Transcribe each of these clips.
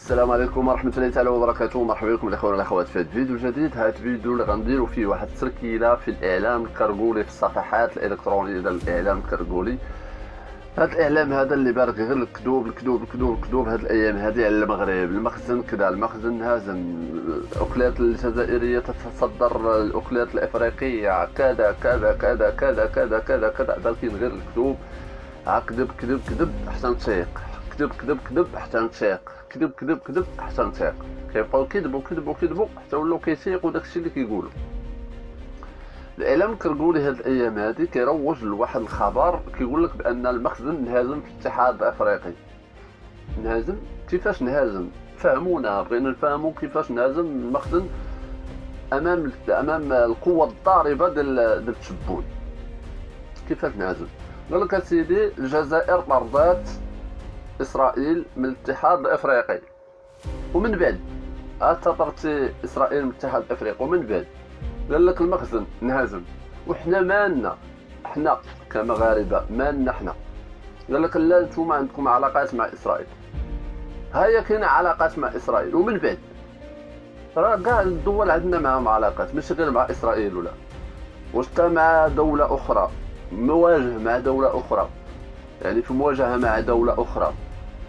السلام عليكم ورحمة الله تعالى وبركاته. مرحبا بكم الاخوان والاخوات في هذا الفيديو جديد. هذا الفيديو اللي غنديرو فيه واحد التركيله في الاعلام الكرغولي في الصفحات الالكترونيه ديال الاعلام الكرغولي. هذا الاعلام هذا اللي بارك غير الكذوب الكذوب الكذوب الكذوب هذه الايام هذه على المغرب. المخزن كذا، المخزن هازم، الاكلات الجزائريه تتصدر الاكلات الافريقيه، كذا كذا كذا كذا كذا كذا كذا، بالكين غير الكذوب. كذب كذب كذب احسن تسيق، كذب كذب كذب احسن تسيق، كذب كذب كذب احسن تسيق. كيبقاو كيذبوا كيذبوا كيذبوا حتى ولاو كيسيقوا داكشي اللي كيقولوا. الاعلام الكرغولي هاد الايام هادي كيروج لواحد الخبر كيقول لك بان المخزن انهزم في الاتحاد الافريقي. انهزم؟ كيفاش انهزم؟ فهمونا، بغينا نفهموا كيفاش انهزم المخزن امام القوه الضاربه ديال التشبون. كيفاش انهزم؟ قال لك اسيدي الجزائر طردات اسرائيل من الاتحاد الافريقي، ومن بعد طردت اسرائيل من الاتحاد الافريقي، ومن بعد قال لك المخزن انهزم. وحنا مالنا، حنا كمغاربه مالنا حنا؟ قال لك لا، نتوما عندكم علاقات مع اسرائيل. هيا كاين علاقات مع اسرائيل، ومن بعد راه كاع الدول عندنا معهم علاقات، ماشي غير مع اسرائيل. ولا واش انت مع دوله اخرى، مواجه مع دوله اخرى، يعني في مواجهه مع دوله اخرى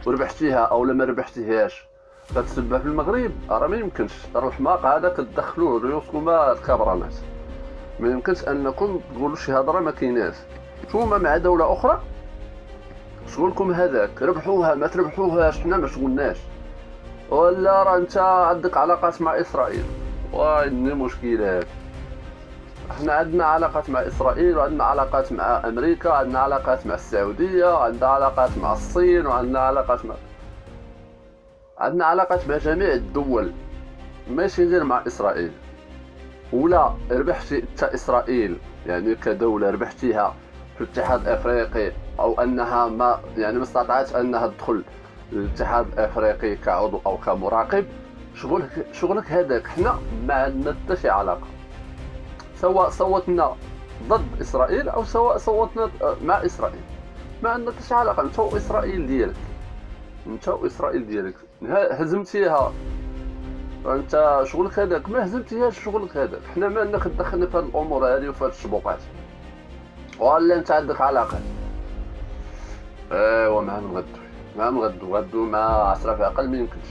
وربحتيها او ما ربحتيهاش كتسبها في المغرب؟ راه ما يمكنش. راه الحماق هذا كتدخلوه ريوسكم الكبرانات. ما يمكنش انكم تقولوا شي هضره ما كايناش. نتوما مع دوله اخرى شغلكم هذاك، ربحوها ما تربحوهاش حنا ما شغلناش. ولا راه انت عندك علاقات مع اسرائيل، وعندنا مشكلات. احنا عندنا علاقات مع اسرائيل، وعندنا علاقات مع امريكا، عندنا علاقات مع السعوديه، وعندنا علاقات مع الصين، وعندنا علاقات مع جميع الدول، ماشي غير مع اسرائيل. ولا ربحتي انت اسرائيل يعني كدوله ربحتيها في الاتحاد الافريقي، او انها ما استطاعتش انها تدخل الاتحاد الافريقي كعضو او كمراقب، شغلك هذاك. حنا ما عندنا حتى شي علاقه، سواء صوتنا ضد اسرائيل او سواء صوتنا مع اسرائيل، ما عندنا حتى شي علاقه. انت واسرائيل ديالك، انت واسرائيل ديالك هزمتيها، انت شغلك هذاك. ما هزمتيهاش شغلك هذاك. حنا ما لنا دخلنا في هذه الامور هذه وفي هذه الشبوقات. ولا انت عندك علاقات. ايوا ما غدو مع 10 في اقل ما يمكنش.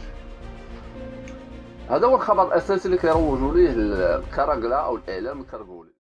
هذا هو الخبر الاساسي اللي كيروجوا ليه الكراكله او الاعلام الكرغولي.